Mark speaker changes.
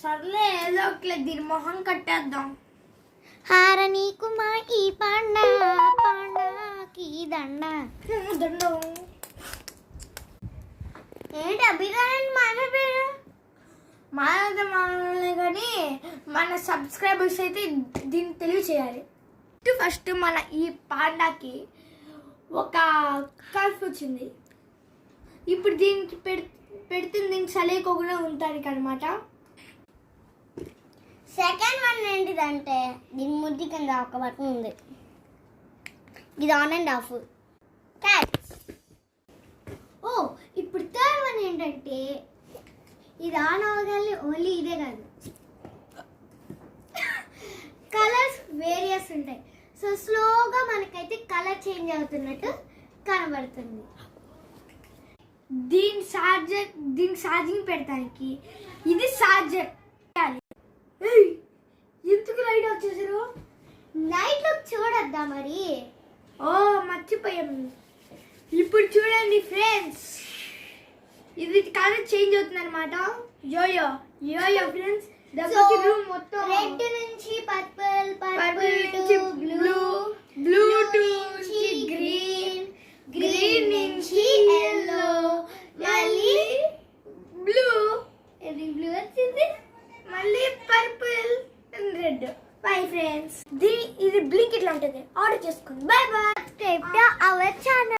Speaker 1: సర్లే ఏదో ఒకలే దీని మొహం కట్టేద్దాం.
Speaker 2: హారని కుమా ఈ పాండాకి దండ
Speaker 1: దండం.
Speaker 2: ఏంటి అభిరాన్ మన పేరు
Speaker 1: మానవులే కానీ మన సబ్స్క్రైబర్స్ అయితే దీన్ని తెలియచేయాలి. ఫస్ట్ మన ఈ పాండాకి ఒక కల్ఫ్ వచ్చింది. ఇప్పుడు దీనికి పెడితే దీనికి సలేకోకుండా ఉంటానికి అనమాట.
Speaker 2: సెకండ్ వన్ ఏంటిదంటే దీని ముద్ది కింద ఒక బటన్ ఉంది, ఇది ఆన్ అండ్ ఆఫ్ క్యాట్స్.
Speaker 1: ఓ ఇప్పుడు థర్డ్ వన్ ఏంటంటే ఇది ఆన్ అవ్వగానే ఓన్లీ ఇదే కాదు, కలర్స్ వేరియస్ ఉంటాయి. సో స్లోగా మనకైతే కలర్ చేంజ్ అవుతున్నట్టు కనబడుతుంది. దీని ఛార్జింగ్ పెడతానికి ఇది ఛార్జర్. ఎందుకు లైట్ వచ్చేసారు?
Speaker 2: నైట్ లో చూడొద్దా మరి?
Speaker 1: ఓ మర్చిపోయాం. ఇప్పుడు చూడండి ఫ్రెండ్స్, ఇది కలర్ చేంజ్ అవుతుంది అనమాట. యోయో యోయో ఫ్రెండ్స్, దెబ్బకి రూమ్ మొత్తం
Speaker 2: రెడ్ నుంచి పర్పుల్,
Speaker 1: పర్పుల్ నుంచి బ్లూ, బ్లూ నుంచి గ్రీన్, గ్రీన్ నుంచి ఎల్లో, మళ్ళీ బ్లూ, ఇది బ్లూ వచ్చింది, మళ్ళీ purple and red. Bye friends, ఇది బ్లింక్ ఇట్లా ఉంటుంది. ఆర్డర్ చేసుకోండి. By by.
Speaker 2: Subscribe to our channel.